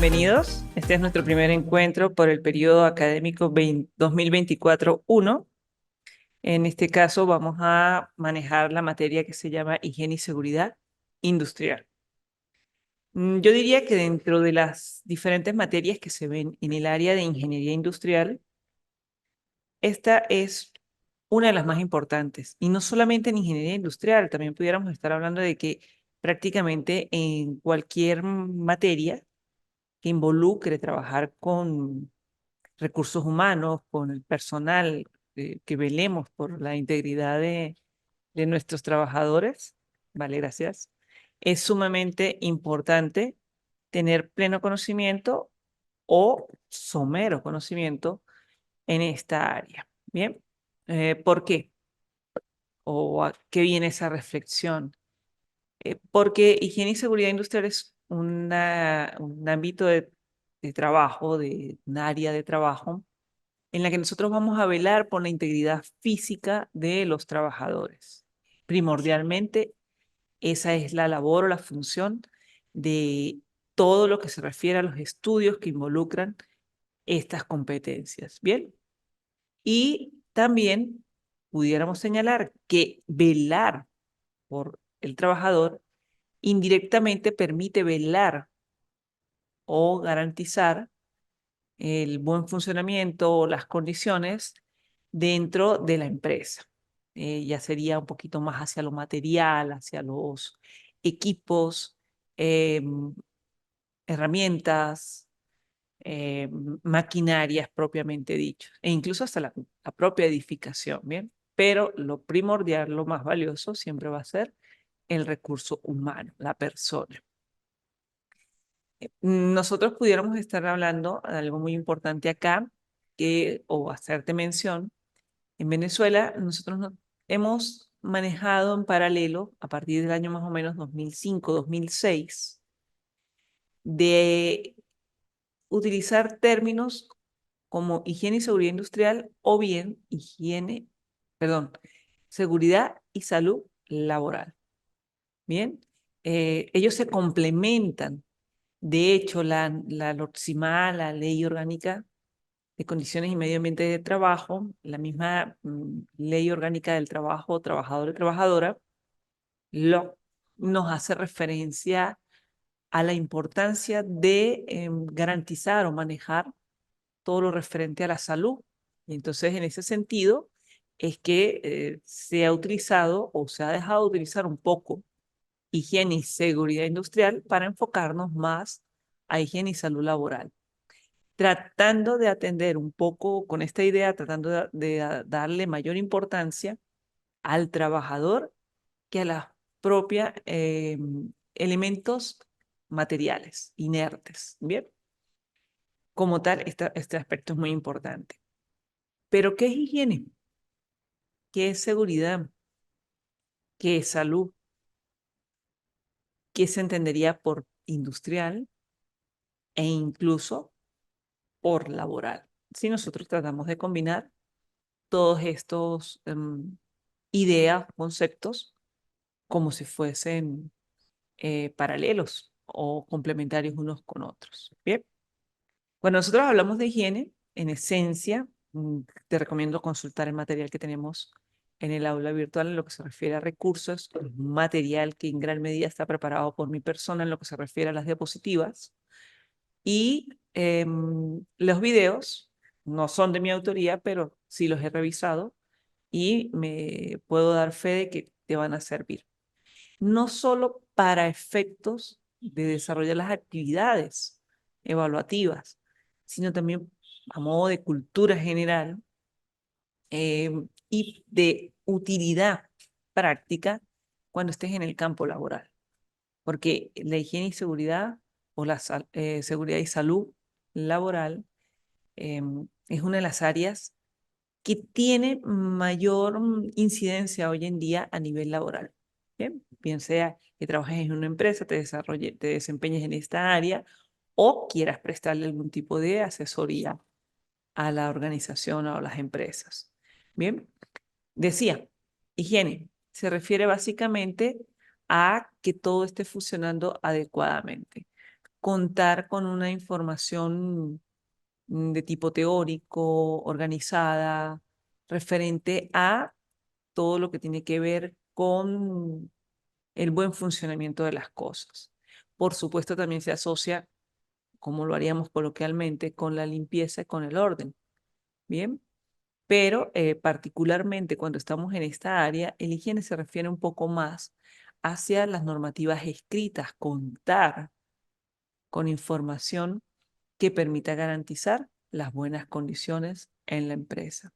bienvenidos. Este es nuestro primer encuentro por el periodo académico 2024-1. En este caso vamos a manejar la materia que se llama Higiene y Seguridad Industrial. Yo diría que dentro de las diferentes materias que se ven en el área de ingeniería industrial, esta es una de las más importantes. Y no solamente en ingeniería industrial, también pudiéramos estar hablando de que prácticamente en cualquier materia que involucre trabajar con recursos humanos, con el personal, que velemos por la integridad de nuestros trabajadores, vale, gracias, es sumamente importante tener pleno conocimiento o somero conocimiento en esta área. Bien, ¿por qué? ¿O a qué viene esa reflexión? Porque higiene y seguridad industrial es un ámbito de trabajo, de un área de trabajo, en la que nosotros vamos a velar por la integridad física de los trabajadores. Primordialmente, esa es la labor o la función de todo lo que se refiere a los estudios que involucran estas competencias. Bien, y también pudiéramos señalar que velar por el trabajador indirectamente permite velar o garantizar el buen funcionamiento o las condiciones dentro de la empresa. Ya sería un poquito más hacia lo material, hacia los equipos, eh, herramientas, maquinarias propiamente dicho, e incluso hasta la propia edificación, ¿bien? Pero lo primordial, lo más valioso siempre va a ser el recurso humano, la persona. Nosotros pudiéramos estar hablando de algo muy importante acá, o hacerte mención. En Venezuela, nosotros hemos manejado en paralelo, a partir del año más o menos 2005, 2006, de utilizar términos como higiene y seguridad industrial o bien seguridad y salud laboral. Bien, ellos se complementan. De hecho, la LOXIMA, la Ley Orgánica de Condiciones y Medio Ambiente de Trabajo, la misma Ley Orgánica del Trabajo, Trabajador y Trabajadora, lo, nos hace referencia a la importancia de garantizar o manejar todo lo referente a la salud. Y entonces, en ese sentido, es que se ha utilizado o se ha dejado de utilizar un poco higiene y seguridad industrial para enfocarnos más a higiene y salud laboral, tratando de atender un poco con esta idea, tratando de darle mayor importancia al trabajador que a los propios elementos materiales, inertes. Bien, como tal, este aspecto es muy importante. Pero, ¿qué es higiene? ¿Qué es seguridad? ¿Qué es salud? ¿Qué se entendería por industrial e incluso por laboral? Si nosotros tratamos de combinar todos estos ideas, conceptos, como si fuesen paralelos o complementarios unos con otros. Bien, cuando nosotros hablamos de higiene, en esencia, te recomiendo consultar el material que tenemos en el aula virtual en lo que se refiere a recursos, material que en gran medida está preparado por mi persona en lo que se refiere a las diapositivas. Y los videos no son de mi autoría, pero sí los he revisado y me puedo dar fe de que te van a servir. No solo para efectos de desarrollar las actividades evaluativas, sino también a modo de cultura general y de utilidad práctica cuando estés en el campo laboral. Porque la higiene y seguridad o la seguridad y salud laboral es una de las áreas que tiene mayor incidencia hoy en día a nivel laboral. Bien sea que trabajes en una empresa, te desempeñes en esta área o quieras prestarle algún tipo de asesoría a la organización o a las empresas. Bien, decía, higiene se refiere básicamente a que todo esté funcionando adecuadamente. contar con una información de tipo teórico, organizada, referente a todo lo que tiene que ver con el buen funcionamiento de las cosas. Por supuesto, también se asocia, como lo haríamos coloquialmente, con la limpieza y con el orden. Bien, pero particularmente cuando estamos en esta área, el higiene se refiere un poco más hacia las normativas escritas, contar con información que permita garantizar las buenas condiciones en la empresa.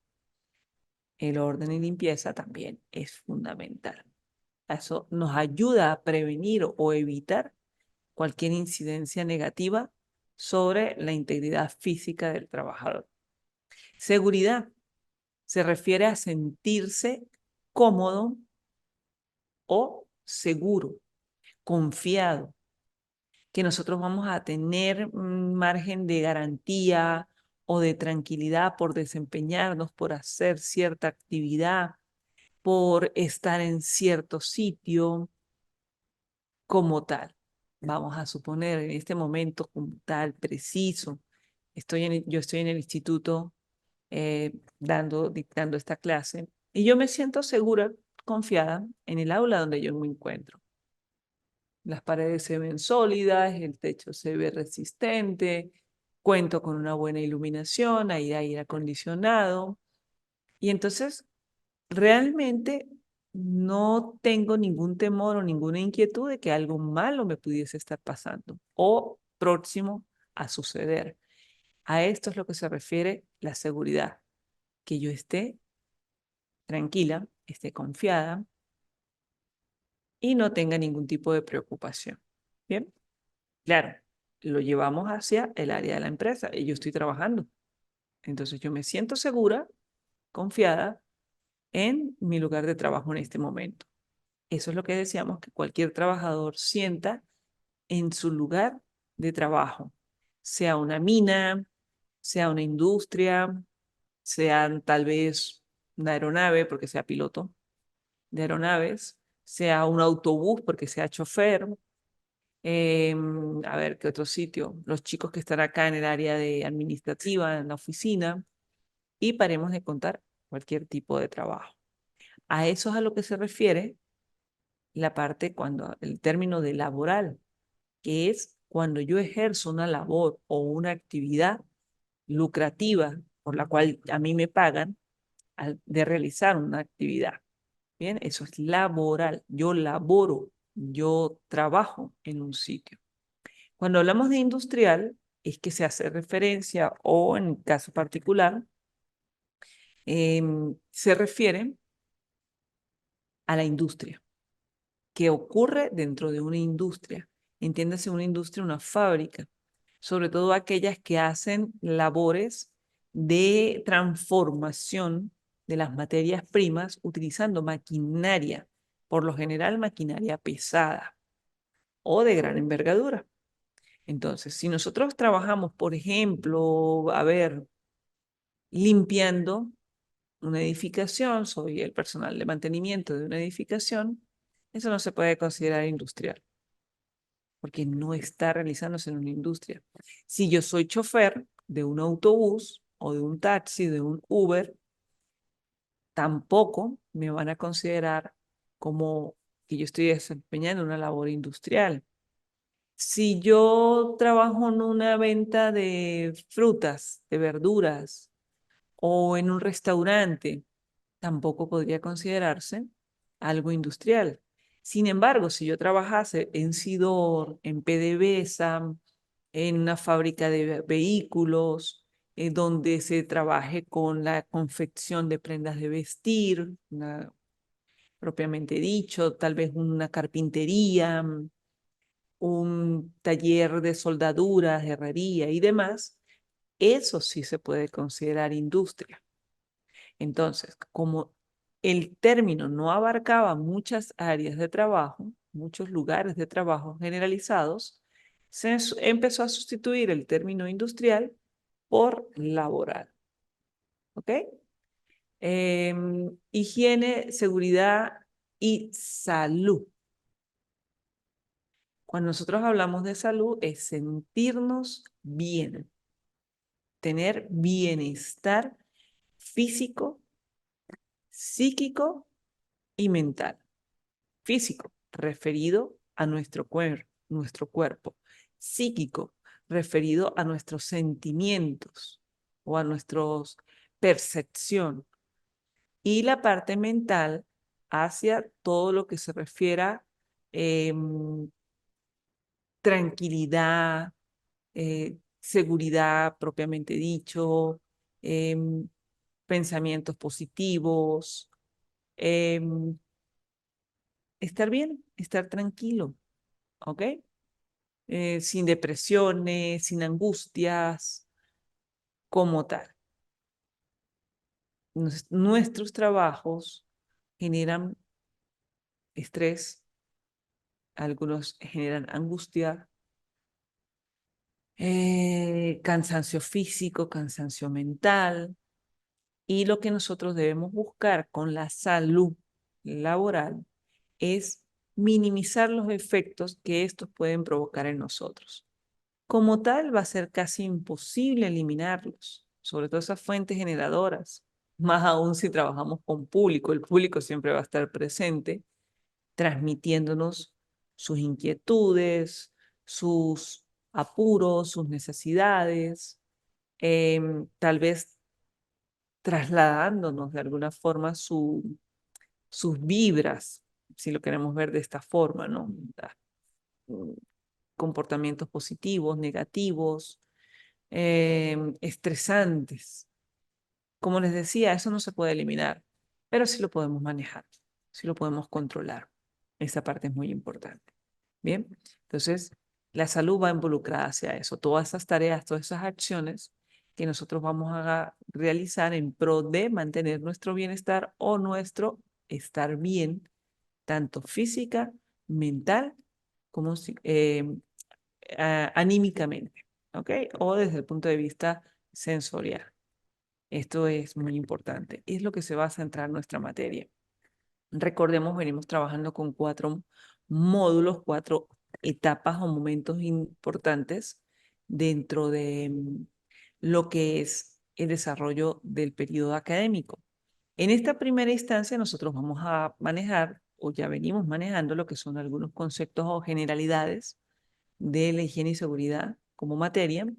El orden y limpieza también es fundamental. Eso nos ayuda a prevenir o evitar cualquier incidencia negativa sobre la integridad física del trabajador. Seguridad se refiere a sentirse cómodo o seguro, confiado, que nosotros vamos a tener un margen de garantía o de tranquilidad por desempeñarnos, por hacer cierta actividad, por estar en cierto sitio como tal. Vamos a suponer en este momento como tal, preciso, yo estoy en el instituto dictando esta clase y yo me siento segura, confiada en el aula donde yo me encuentro. Las paredes se ven sólidas, el techo se ve resistente, cuento con una buena iluminación, hay aire acondicionado. Y entonces, realmente no tengo ningún temor o ninguna inquietud de que algo malo me pudiese estar pasando o próximo a suceder. A esto es lo que se refiere la seguridad, que yo esté tranquila, esté confiada y no tenga ningún tipo de preocupación. Bien. Claro, lo llevamos hacia el área de la empresa y yo estoy trabajando. Entonces yo me siento segura, confiada en mi lugar de trabajo en este momento. Eso es lo que deseamos que cualquier trabajador sienta en su lugar de trabajo, sea una mina, sea una industria, sea tal vez una aeronave porque sea piloto de aeronaves, sea un autobús porque sea chofer. A ver, ¿qué otro sitio? Los chicos que están acá en el área de administrativa, en la oficina, y paremos de contar cualquier tipo de trabajo. A eso es a lo que se refiere la parte cuando, el término de laboral, que es cuando yo ejerzo una labor o una actividad lucrativa por la cual a mí me pagan de realizar una actividad. Bien, eso es laboral. Yo laboro, yo trabajo en un sitio. Cuando hablamos de industrial, es que se hace referencia, o en caso particular, se refiere a la industria, que ocurre dentro de una industria. Entiéndase una industria, una fábrica, sobre todo aquellas que hacen labores de transformación de las materias primas utilizando maquinaria, por lo general maquinaria pesada o de gran envergadura. Entonces, si nosotros trabajamos, por ejemplo, a ver, limpiando una edificación, soy el personal de mantenimiento de una edificación, eso no se puede considerar industrial, porque no está realizándose en una industria. Si yo soy chofer de un autobús o de un taxi, de un Uber, tampoco me van a considerar como que yo estoy desempeñando una labor industrial. Si yo trabajo en una venta de frutas, de verduras o en un restaurante, tampoco podría considerarse algo industrial. Sin embargo, si yo trabajase en Sidor, en PDVSA, en una fábrica de vehículos, donde se trabaje con la confección de prendas de vestir, propiamente dicho, tal vez una carpintería, un taller de soldaduras, herrería y demás, eso sí se puede considerar industria. Entonces, como el término no abarcaba muchas áreas de trabajo, muchos lugares de trabajo generalizados, empezó a sustituir el término industrial por laboral. ¿Ok? Higiene, seguridad y salud. Cuando nosotros hablamos de salud es sentirnos bien, tener bienestar físico, psíquico y mental. Físico, referido a nuestro cuerpo. Psíquico, referido a nuestros sentimientos o a nuestra percepción. Y la parte mental hacia todo lo que se refiere a tranquilidad, seguridad propiamente dicho, em, pensamientos positivos, em, estar bien, estar tranquilo, ¿ok? Sin depresiones, sin angustias, como tal. Nuestros trabajos generan estrés, algunos generan angustia, cansancio físico, cansancio mental, y lo que nosotros debemos buscar con la salud laboral es minimizar los efectos que estos pueden provocar en nosotros. Como tal, va a ser casi imposible eliminarlos, sobre todo esas fuentes generadoras, más aún si trabajamos con público. El público siempre va a estar presente, transmitiéndonos sus inquietudes, sus apuros, sus necesidades, tal vez trasladándonos de alguna forma sus vibras, si lo queremos ver de esta forma, ¿no? Mm, Comportamientos positivos, negativos, estresantes. Como les decía, eso no se puede eliminar, pero sí lo podemos manejar, sí lo podemos controlar. Esa parte es muy importante. Bien, entonces la salud va involucrada hacia eso. Todas esas tareas, todas esas acciones que nosotros vamos a realizar en pro de mantener nuestro bienestar o nuestro estar bien, tanto física, mental, como anímicamente, ¿ok? O desde el punto de vista sensorial. Esto es muy importante. Es lo que se va a centrar nuestra materia. Recordemos, venimos trabajando con 4 módulos, 4 etapas o momentos importantes dentro de lo que es el desarrollo del periodo académico. En esta primera instancia nosotros vamos a manejar, o ya venimos manejando, lo que son algunos conceptos o generalidades de la higiene y seguridad como materia.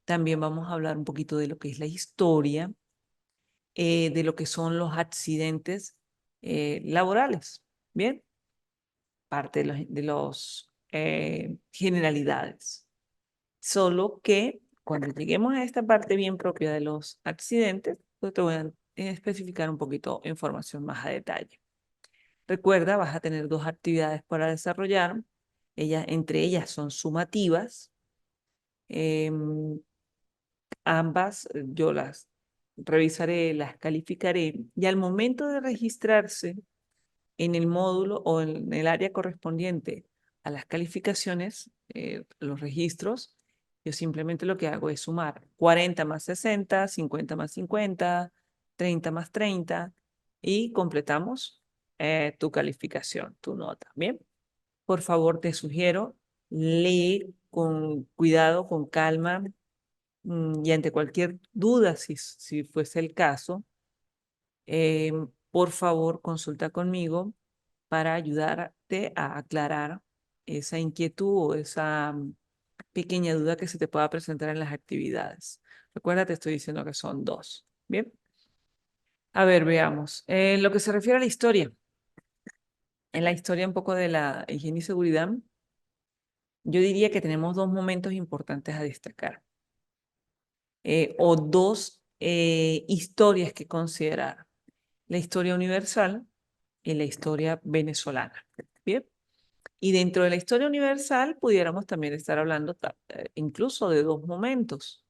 También vamos a hablar un poquito de lo que es la historia, de lo que son los accidentes laborales. Bien, parte de los generalidades. Solo que cuando lleguemos a esta parte bien propia de los accidentes, pues te voy a especificar un poquito información más a detalle. Recuerda, vas a tener 2 actividades para desarrollar. Entre ellas son sumativas. Em, Ambas yo las revisaré, las calificaré y al momento de registrarse en el módulo o en el área correspondiente a las calificaciones, los registros, yo simplemente lo que hago es sumar 40 más 60, 50 más 50, 30 más 30 y completamos tu calificación, tu nota. Bien, por favor te sugiero, lee con cuidado, con calma, y ante cualquier duda, si fuese el caso, eh, por favor consulta conmigo para ayudarte a aclarar esa inquietud o esa pequeña duda que se te pueda presentar en las actividades. Recuerda, te estoy diciendo que son 2. Bien, a ver, veamos. En lo que se refiere a la historia, en la historia un poco de la higiene y seguridad, yo diría que tenemos 2 momentos importantes a destacar. O 2 historias que considerar. La historia universal y la historia venezolana. Bien. Y dentro de la historia universal pudiéramos también estar hablando incluso de 2 momentos.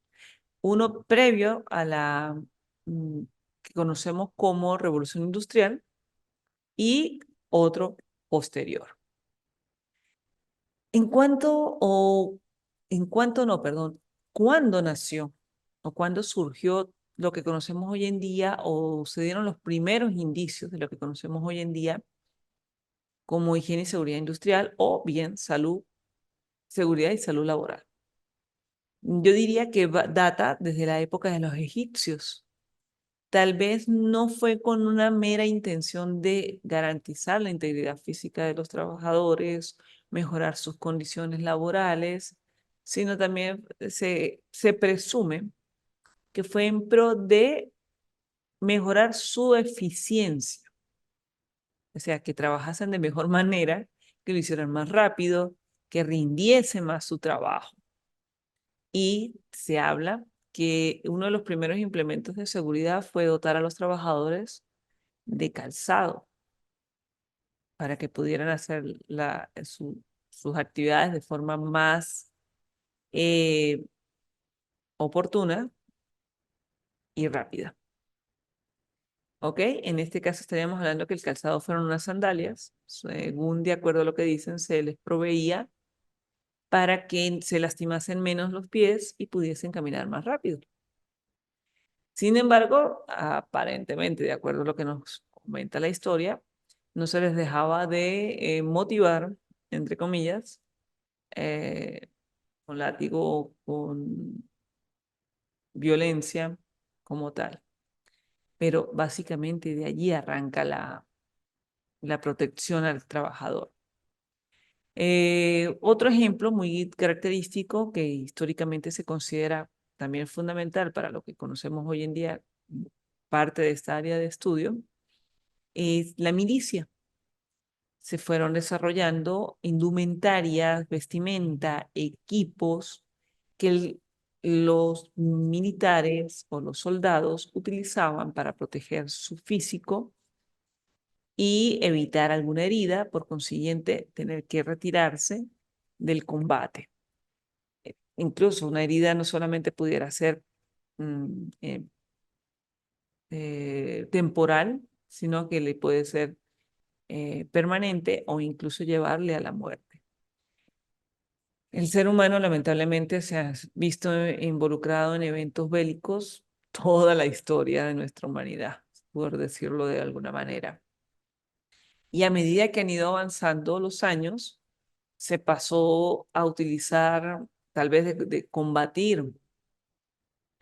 Uno previo a la que conocemos como Revolución Industrial y otro posterior. En cuanto no, perdón, ¿cuándo nació o cuándo surgió lo que conocemos hoy en día o se dieron los primeros indicios de lo que conocemos hoy en día como higiene y seguridad industrial o bien salud seguridad y salud laboral. Yo diría que data desde la época de los egipcios. Tal vez no fue con una mera intención de garantizar la integridad física de los trabajadores, mejorar sus condiciones laborales, sino también se presume que fue en pro de mejorar su eficiencia, o sea, que trabajasen de mejor manera, que lo hicieran más rápido, que rindiese más su trabajo. Y se habla que uno de los primeros implementos de seguridad fue dotar a los trabajadores de calzado para que pudieran hacer sus actividades de forma más eh, oportuna y rápida. ¿Ok? En este caso estaríamos hablando que el calzado fueron unas sandalias, según de acuerdo a lo que dicen, se les proveía para que se lastimasen menos los pies y pudiesen caminar más rápido. Sin embargo, aparentemente, de acuerdo a lo que nos comenta la historia, no se les dejaba de motivar, entre comillas, eh, con látigo, con violencia como tal. Pero básicamente de allí arranca la protección al trabajador. Otro ejemplo muy característico que históricamente se considera también fundamental para lo que conocemos hoy en día, parte de esta área de estudio, es la milicia. Se fueron desarrollando indumentarias, vestimenta, equipos que los militares o los soldados utilizaban para proteger su físico y evitar alguna herida, por consiguiente, tener que retirarse del combate. Incluso una herida no solamente pudiera ser mm, eh, temporal, sino que le puede ser permanente o incluso llevarle a la muerte. El ser humano lamentablemente se ha visto involucrado en eventos bélicos toda la historia de nuestra humanidad, por decirlo de alguna manera. Y a medida que han ido avanzando los años, se pasó a utilizar, tal vez de combatir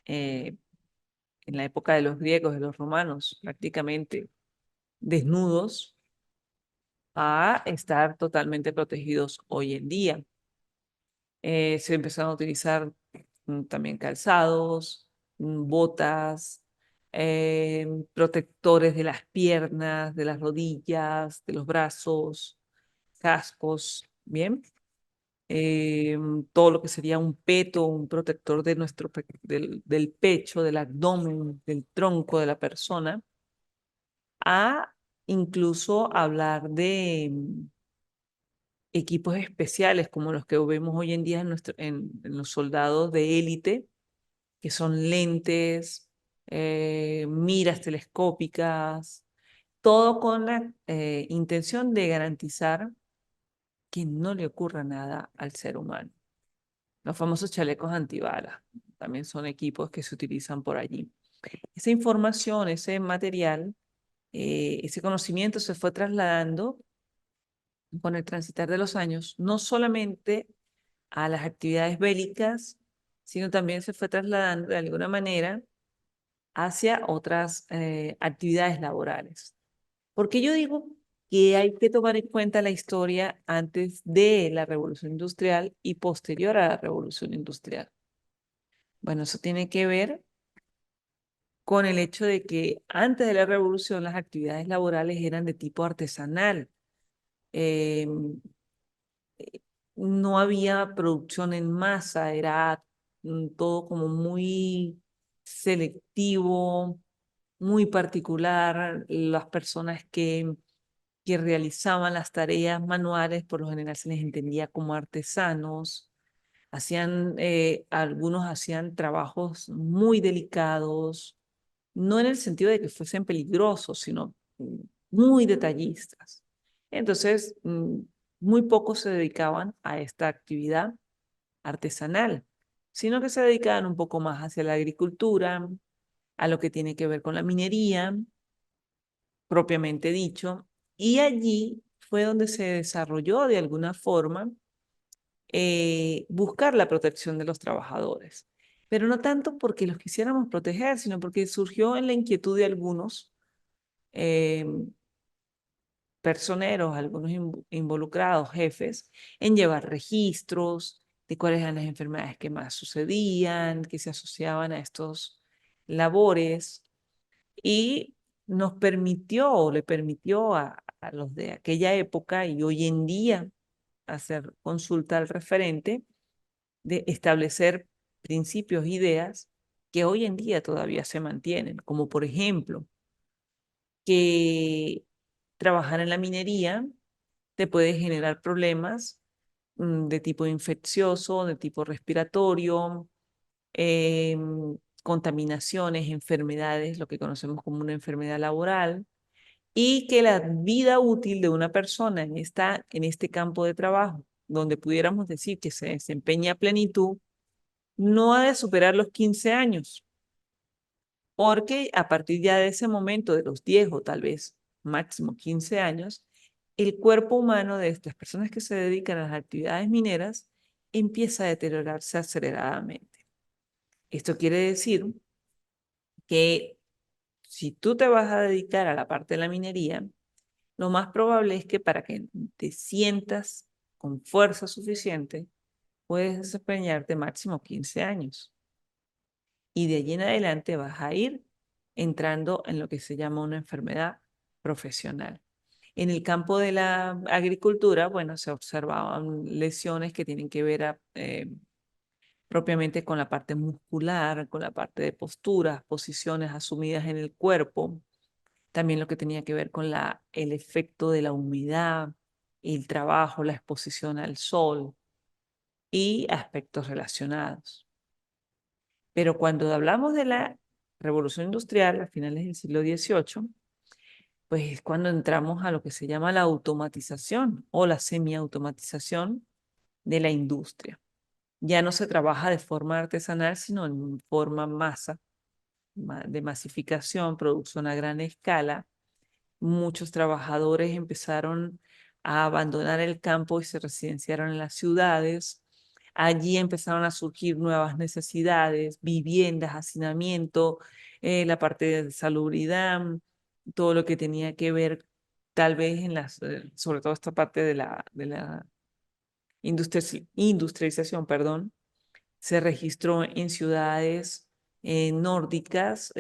eh, en la época de los griegos, de los romanos, prácticamente desnudos, a estar totalmente protegidos hoy en día. Se empezaron a utilizar también calzados, botas, protectores de las piernas, de las rodillas, de los brazos, cascos, ¿bien? Todo lo que sería un peto, un protector de del pecho, del abdomen, del tronco de la persona, a incluso hablar de equipos especiales como los que vemos hoy en día en los soldados de élite, que son lentes, miras telescópicas, todo con la intención de garantizar que no le ocurra nada al ser humano. Los famosos chalecos antibalas también son equipos que se utilizan por allí. Esa información, ese material, ese conocimiento se fue trasladando con el transitar de los años, no solamente a las actividades bélicas, sino también se fue trasladando de alguna manera hacia otras actividades laborales. Porque yo digo que hay que tomar en cuenta la historia antes de la Revolución Industrial y posterior a la Revolución Industrial. Bueno, eso tiene que ver con el hecho de que antes de la Revolución las actividades laborales eran de tipo artesanal. Eh, no había producción en masa, era todo como muy selectivo, muy particular. Las personas que realizaban las tareas manuales por lo general se les entendía como artesanos. Algunos hacían trabajos muy delicados, no en el sentido de que fuesen peligrosos, sino muy detallistas. Entonces, muy pocos se dedicaban a esta actividad artesanal, sino que se dedicaban un poco más hacia la agricultura, a lo que tiene que ver con la minería, propiamente dicho, y allí fue donde se desarrolló de alguna forma buscar la protección de los trabajadores. Pero no tanto porque los quisiéramos proteger, sino porque surgió en la inquietud de algunos eh, personeros, algunos involucrados, jefes, en llevar registros de cuáles eran las enfermedades que más sucedían, que se asociaban a estos labores, y nos permitió, o le permitió a los de aquella época y hoy en día hacer consulta al referente, de establecer principios, ideas que hoy en día todavía se mantienen, como por ejemplo, que trabajar en la minería te puede generar problemas de tipo infeccioso, de tipo respiratorio, contaminaciones, enfermedades, lo que conocemos como una enfermedad laboral, y que la vida útil de una persona en este campo de trabajo, donde pudiéramos decir que se desempeña a plenitud, no ha de superar los 15 años, porque a partir ya de ese momento, de los 10 o tal vez máximo 15 años, el cuerpo humano de estas personas que se dedican a las actividades mineras empieza a deteriorarse aceleradamente. Esto quiere decir que si tú te vas a dedicar a la parte de la minería, lo más probable es que para que te sientas con fuerza suficiente, puedes desempeñarte máximo 15 años. Y de allí en adelante vas a ir entrando en lo que se llama una enfermedad profesional. En el campo de la agricultura, bueno, se observaban lesiones que tienen que ver propiamente con la parte muscular, con la parte de posturas, posiciones asumidas en el cuerpo, también lo que tenía que ver con el efecto de la humedad, el trabajo, la exposición al sol y aspectos relacionados. Pero cuando hablamos de la revolución industrial a finales del siglo XVIII, pues es cuando entramos a lo que se llama la automatización o la semiautomatización de la industria. Ya no se trabaja de forma artesanal, sino en forma masa, de masificación, producción a gran escala. Muchos trabajadores empezaron a abandonar el campo y se residenciaron en las ciudades. Allí empezaron a surgir nuevas necesidades, viviendas, hacinamiento, la parte de salubridad, todo lo que tenía que ver tal vez sobre todo esta parte de la industrialización, perdón, se registró en ciudades nórdicas,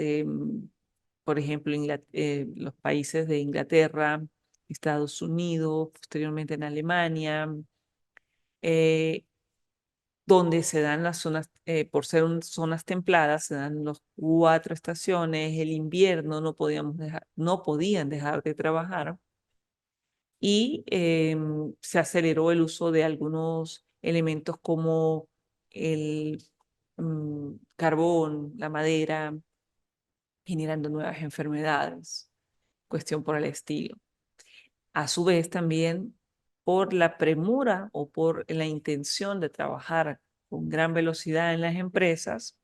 por ejemplo, los países de Inglaterra, Estados Unidos, posteriormente en Alemania, eh, donde se dan las zonas, por ser zonas templadas, se dan las 4 estaciones, el invierno no podían dejar de trabajar, y se aceleró el uso de algunos elementos como el carbón, la madera, generando nuevas enfermedades, cuestión por el estilo. A su vez también por la premura o por la intención de trabajar con gran velocidad en las empresas,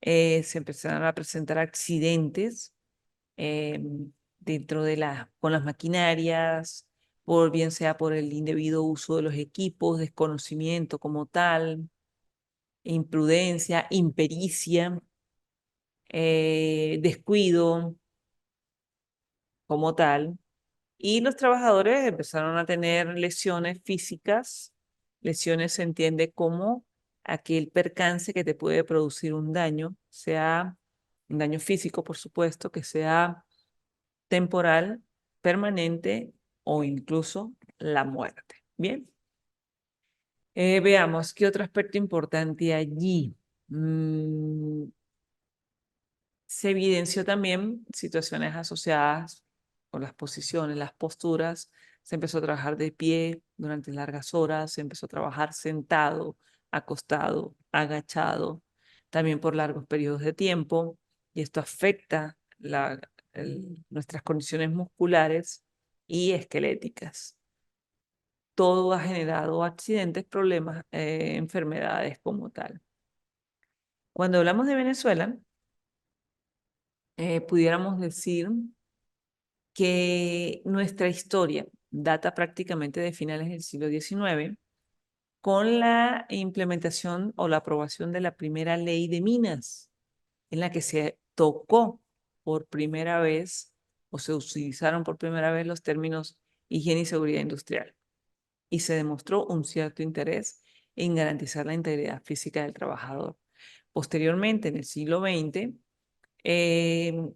se empezaron a presentar accidentes eh, dentro con las maquinarias, bien sea por el indebido uso de los equipos, desconocimiento como tal, imprudencia, impericia, descuido como tal. Y los trabajadores empezaron a tener lesiones físicas. Lesiones se entiende como aquel percance que te puede producir un daño, sea un daño físico, por supuesto, que sea temporal, permanente o incluso la muerte. Bien, veamos qué otro aspecto importante allí. Se evidenció también situaciones asociadas con las posiciones, las posturas. Se empezó a trabajar de pie durante largas horas, se empezó a trabajar sentado, acostado, agachado, también por largos periodos de tiempo, y esto afecta nuestras condiciones musculares y esqueléticas. Todo ha generado accidentes, problemas, enfermedades como tal. Cuando hablamos de Venezuela, pudiéramos decir que nuestra historia data prácticamente de finales del siglo XIX, con la implementación o la aprobación de la primera ley de minas, en la que se tocó por primera vez o se utilizaron por primera vez los términos higiene y seguridad industrial. Y se demostró un cierto interés en garantizar la integridad física del trabajador. Posteriormente, en el siglo XX,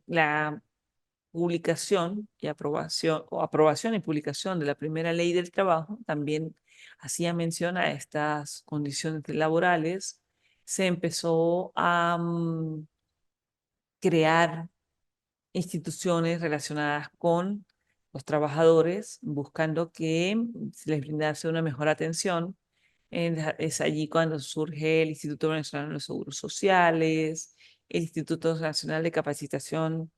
la publicación y aprobación, o aprobación y publicación de la primera ley del trabajo también hacía mención a estas condiciones laborales. Se empezó a crear instituciones relacionadas con los trabajadores, buscando que se les brindase una mejor atención. Es allí cuando surge el Instituto Venezolano de los Seguros Sociales, el Instituto Nacional de Capacitación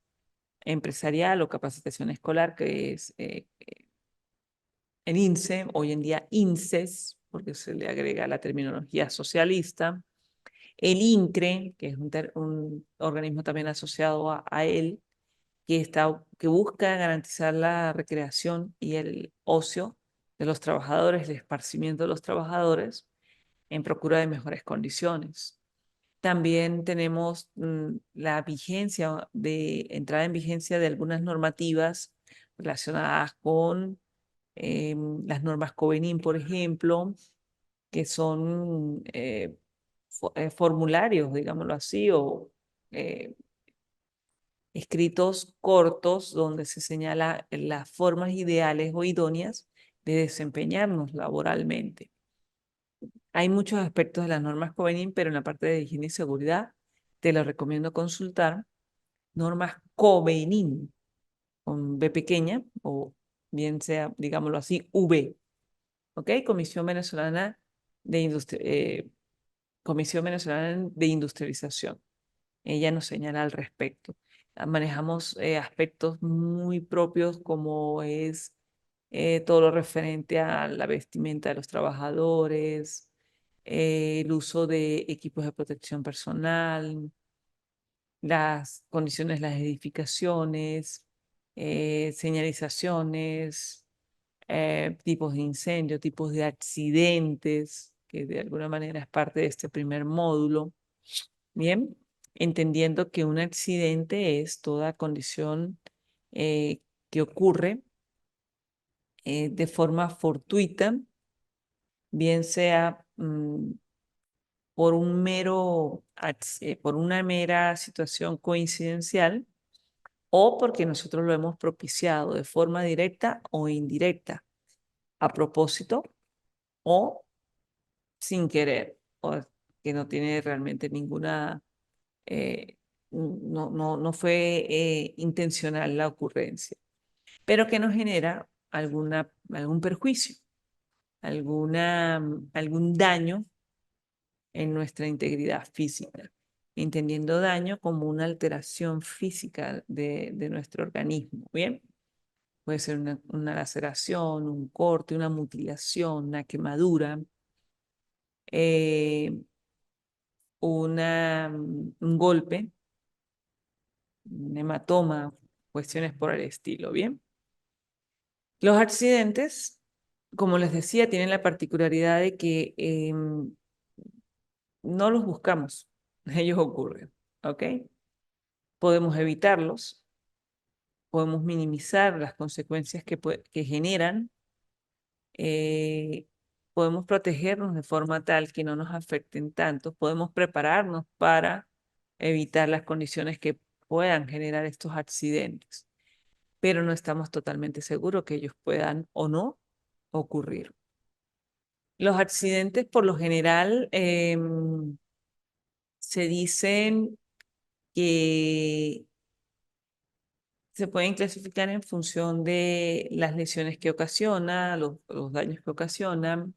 Empresarial o Capacitación Escolar, que es el INSE, hoy en día INSES, porque se le agrega la terminología socialista, el INCRE, que es un organismo también asociado a él, que busca garantizar la recreación y el ocio de los trabajadores, el esparcimiento de los trabajadores en procura de mejores condiciones. También tenemos la vigencia de entrada en vigencia de algunas normativas relacionadas con las normas Covenin, por ejemplo, que son formularios, digámoslo así, o eh, escritos cortos donde se señala las formas ideales o idóneas de desempeñarnos laboralmente. Hay muchos aspectos de las normas Covenin, pero en la parte de higiene y seguridad te lo recomiendo consultar. Normas Covenin, con B pequeña, o bien sea, digámoslo así, V. ¿Ok? Comisión Venezolana de Industrialización. Ella nos señala al respecto. Manejamos aspectos muy propios como es todo lo referente a la vestimenta de los trabajadores, el uso de equipos de protección personal, las condiciones de las edificaciones, señalizaciones, tipos de incendio, tipos de accidentes, que de alguna manera es parte de este primer módulo. Bien, entendiendo que un accidente es toda condición que ocurre de forma fortuita, bien sea por una mera situación coincidencial o porque nosotros lo hemos propiciado de forma directa o indirecta, a propósito o sin querer, o que no tiene realmente ninguna, no fue intencional la ocurrencia, pero que nos genera algún perjuicio, algún daño en nuestra integridad física, entendiendo daño como una alteración física de nuestro organismo, ¿bien? Puede ser una laceración, un corte, una mutilación, una quemadura, eh, un golpe, un hematoma, cuestiones por el estilo, ¿bien? Los accidentes, como les decía, tienen la particularidad de que no los buscamos, ellos ocurren, ¿ok? Podemos evitarlos, podemos minimizar las consecuencias que generan, eh, podemos protegernos de forma tal que no nos afecten tanto, podemos prepararnos para evitar las condiciones que puedan generar estos accidentes, pero no estamos totalmente seguros que ellos puedan o no ocurrir. Los accidentes, por lo general, se dicen que se pueden clasificar en función de las lesiones que ocasiona, los daños que ocasionan,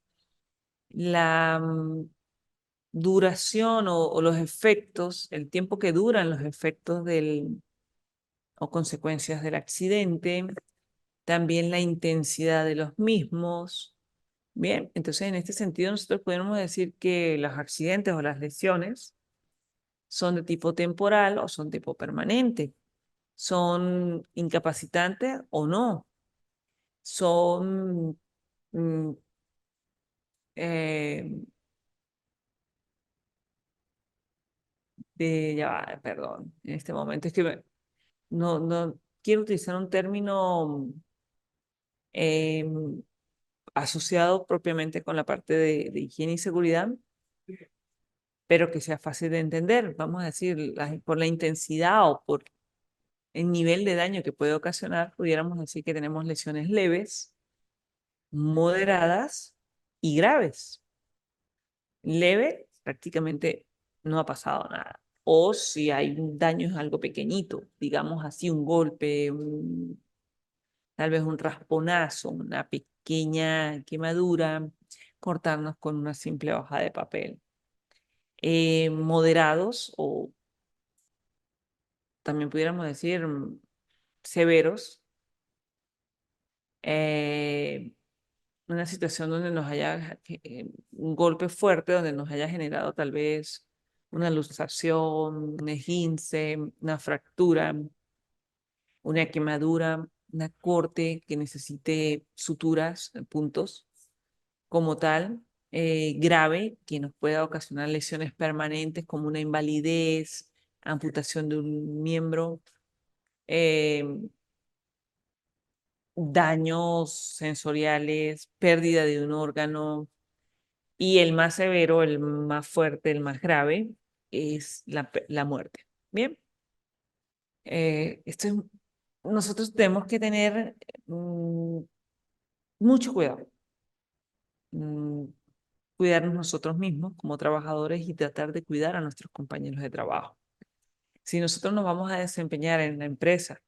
la duración o los efectos, el tiempo que duran los efectos o consecuencias del accidente, también la intensidad de los mismos. Bien, entonces en este sentido nosotros podemos decir que los accidentes o las lesiones son de tipo temporal o son tipo permanente, son incapacitantes o no, son eh, ya va, perdón, en este momento es que no quiero utilizar un término eh, asociado propiamente con la parte de higiene y seguridad, pero que sea fácil de entender, vamos a decir, por la intensidad o por el nivel de daño que puede ocasionar, pudiéramos decir que tenemos lesiones leves, moderadas y graves. Leve, prácticamente no ha pasado nada. O si hay un daño es algo pequeñito, digamos así, un golpe, tal vez un rasponazo, una pequeña quemadura, cortarnos con una simple hoja de papel. Moderados o también pudiéramos decir severos, eh, una situación donde nos haya un golpe fuerte, donde nos haya generado tal vez una luxación, un esguince, una fractura, una quemadura, una corte que necesite suturas, puntos como tal, grave, que nos pueda ocasionar lesiones permanentes como una invalidez, amputación de un miembro, eh, daños sensoriales, pérdida de un órgano y el más severo, el más fuerte, el más grave es la muerte. Bien, esto es, nosotros tenemos que tener mucho cuidado, mm, cuidarnos nosotros mismos como trabajadores y tratar de cuidar a nuestros compañeros de trabajo. Si nosotros nos vamos a desempeñar en la empresa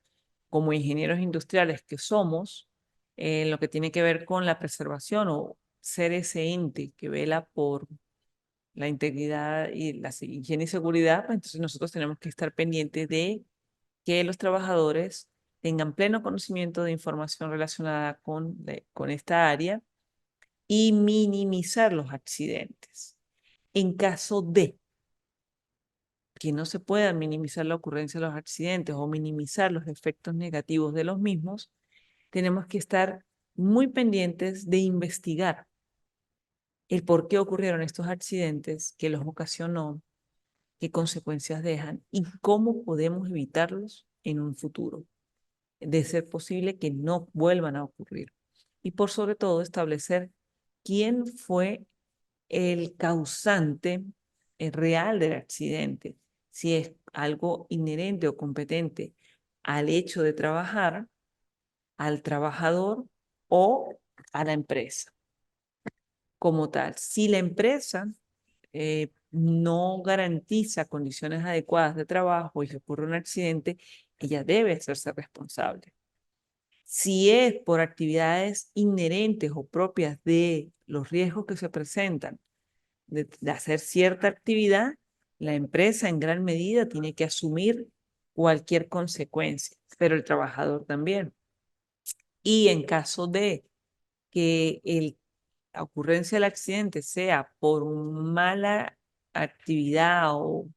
como ingenieros industriales que somos, en lo que tiene que ver con la preservación o ser ese ente que vela por la integridad y la higiene y seguridad, pues entonces nosotros tenemos que estar pendientes de que los trabajadores tengan pleno conocimiento de información relacionada con esta área y minimizar los accidentes. En caso de que no se pueda minimizar la ocurrencia de los accidentes o minimizar los efectos negativos de los mismos, tenemos que estar muy pendientes de investigar el por qué ocurrieron estos accidentes, qué los ocasionó, qué consecuencias dejan y cómo podemos evitarlos en un futuro, de ser posible que no vuelvan a ocurrir. Y por sobre todo establecer quién fue el causante real del accidente, si es algo inherente o competente al hecho de trabajar, al trabajador o a la empresa como tal. Si la empresa no garantiza condiciones adecuadas de trabajo y se ocurre un accidente, ella debe hacerse responsable. Si es por actividades inherentes o propias de los riesgos que se presentan de hacer cierta actividad, la empresa en gran medida tiene que asumir cualquier consecuencia, pero el trabajador también. Y en caso de que la ocurrencia del accidente sea por mala actividad o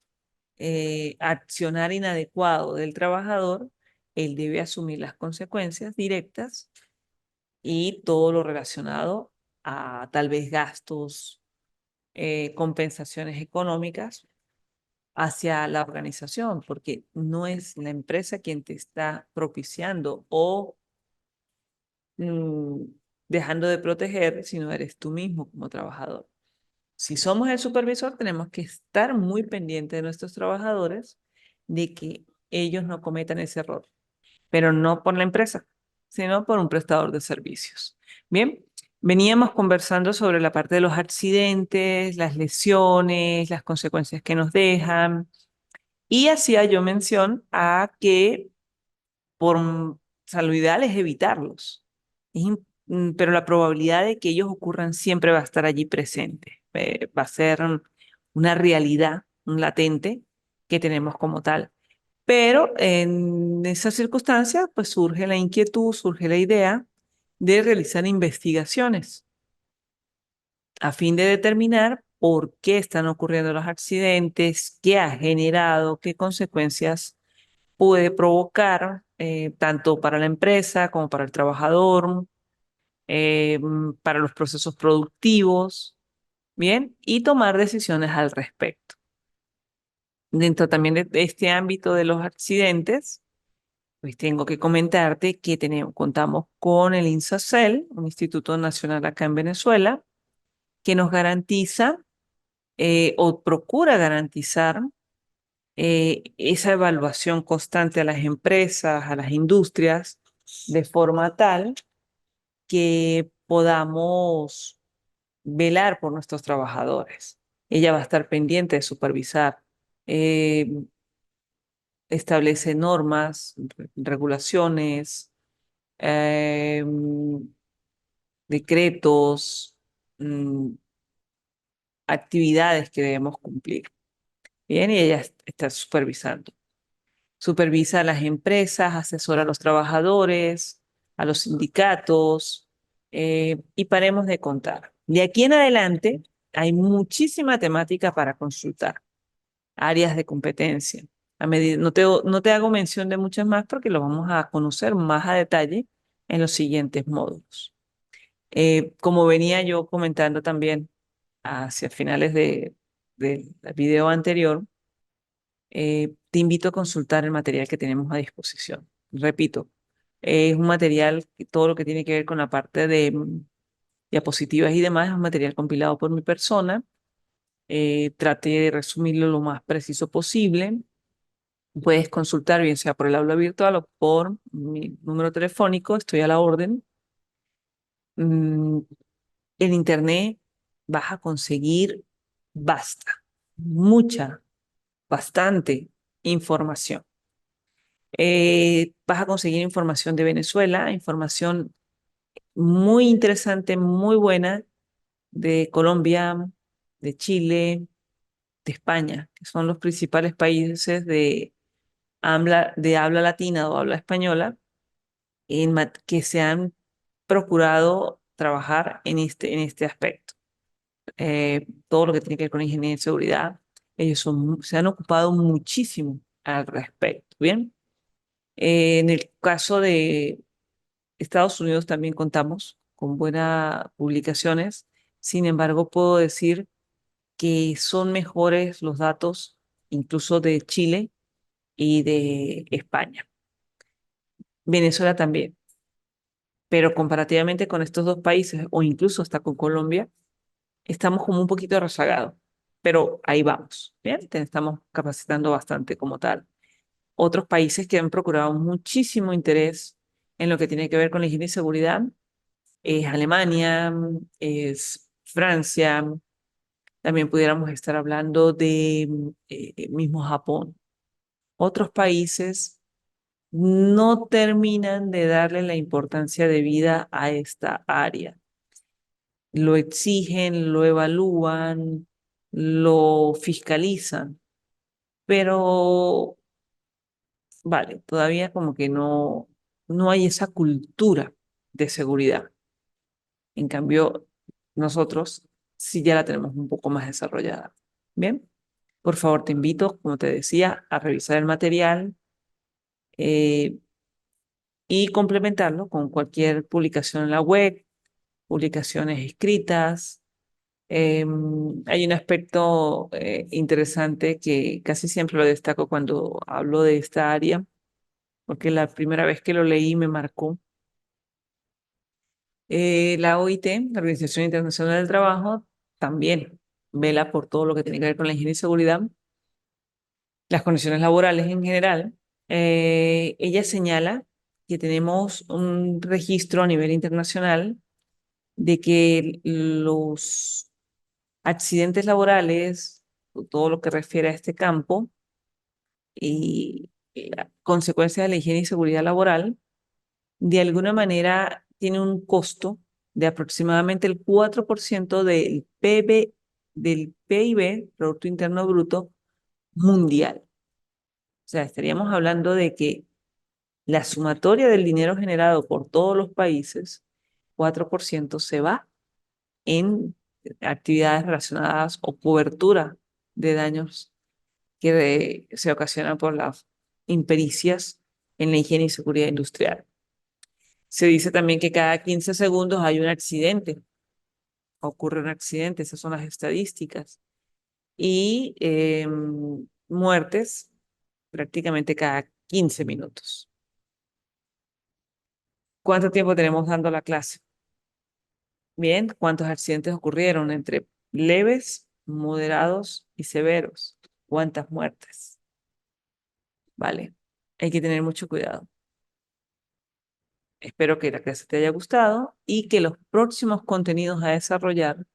accionar inadecuado del trabajador, él debe asumir las consecuencias directas y todo lo relacionado a tal vez gastos, compensaciones económicas hacia la organización, porque no es la empresa quien te está propiciando o mm, dejando de proteger, sino eres tú mismo como trabajador. Si somos el supervisor, tenemos que estar muy pendientes de nuestros trabajadores, de que ellos no cometan ese error, pero no por la empresa, sino por un prestador de servicios. Bien, veníamos conversando sobre la parte de los accidentes, las lesiones, las consecuencias que nos dejan, y hacía yo mención a que lo ideal es evitarlos. Pero la probabilidad de que ellos ocurran siempre va a estar allí presente. Va a ser una realidad, un latente que tenemos como tal. Pero en esas circunstancias, pues surge la inquietud, surge la idea de realizar investigaciones a fin de determinar por qué están ocurriendo los accidentes, qué ha generado, qué consecuencias puede provocar, tanto para la empresa como para el trabajador, para los procesos productivos. Bien, y tomar decisiones al respecto. Dentro también de este ámbito de los accidentes, pues tengo que comentarte que contamos con el INSACEL, un instituto nacional acá en Venezuela, que nos garantiza o procura garantizar esa evaluación constante a las empresas, a las industrias, de forma tal que podamos velar por nuestros trabajadores. Ella va a estar pendiente de supervisar, eh, establece normas, regulaciones, eh, decretos, mm, actividades que debemos cumplir. Bien, y ella está supervisando. Supervisa a las empresas, asesora a los trabajadores, a los sindicatos, y paremos de contar. De aquí en adelante hay muchísima temática para consultar, áreas de competencia. No te hago mención de muchas más porque lo vamos a conocer más a detalle en los siguientes módulos. Como venía yo comentando también hacia finales del video anterior, te invito a consultar el material que tenemos a disposición. Repito, es un material, todo lo que tiene que ver con la parte de diapositivas y demás, es un material compilado por mi persona. Traté de resumirlo lo más preciso posible. Puedes consultar bien sea por el aula virtual o por mi número telefónico, estoy a la orden. Mm, en internet vas a conseguir mucha, bastante información. Vas a conseguir información de Venezuela, información muy interesante, muy buena de Colombia, de Chile, de España, que son los principales países de habla latina o habla española que se han procurado trabajar en este aspecto. Todo lo que tiene que ver con ingeniería de seguridad, se han ocupado muchísimo al respecto. Bien, en el caso de Estados Unidos también contamos con buenas publicaciones. Sin embargo, puedo decir que son mejores los datos incluso de Chile y de España. Venezuela también, pero comparativamente con estos dos países o incluso hasta con Colombia, estamos como un poquito rezagados, pero ahí vamos, ¿bien? Te estamos capacitando bastante como tal. Otros países que han procurado muchísimo interés en lo que tiene que ver con la higiene y seguridad es Alemania, es Francia, también pudiéramos estar hablando de mismo Japón. Otros países no terminan de darle la importancia de vida a esta área. Lo exigen, lo evalúan, lo fiscalizan, pero vale, todavía como que no hay esa cultura de seguridad. En cambio, nosotros sí ya la tenemos un poco más desarrollada. Bien, por favor, te invito, como te decía, a revisar el material eh, y complementarlo con cualquier publicación en la web, publicaciones escritas. Hay un aspecto interesante que casi siempre lo destaco cuando hablo de esta área, porque la primera vez que lo leí me marcó. La OIT, la Organización Internacional del Trabajo, también vela por todo lo que tiene que ver con la higiene y seguridad, las condiciones laborales en general. Ella señala que tenemos un registro a nivel internacional de que los accidentes laborales, o todo lo que refiere a este campo, y consecuencias de la higiene y seguridad laboral, de alguna manera tiene un costo de aproximadamente el 4% del PIB, Producto Interno Bruto, mundial. O sea, estaríamos hablando de que la sumatoria del dinero generado por todos los países, 4% se va en actividades relacionadas o cobertura de daños que se ocasionan por las impericias en la higiene y seguridad industrial. Se dice también que cada 15 segundos hay un accidente ocurre un accidente, esas son las estadísticas. Y muertes prácticamente cada 15 minutos. ¿Cuánto tiempo tenemos dando la clase? Bien, ¿cuántos accidentes ocurrieron entre leves, moderados y severos? ¿Cuántas muertes? Vale, hay que tener mucho cuidado. Espero que la clase te haya gustado y que los próximos contenidos a desarrollar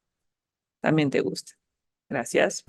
también te gusten. Gracias.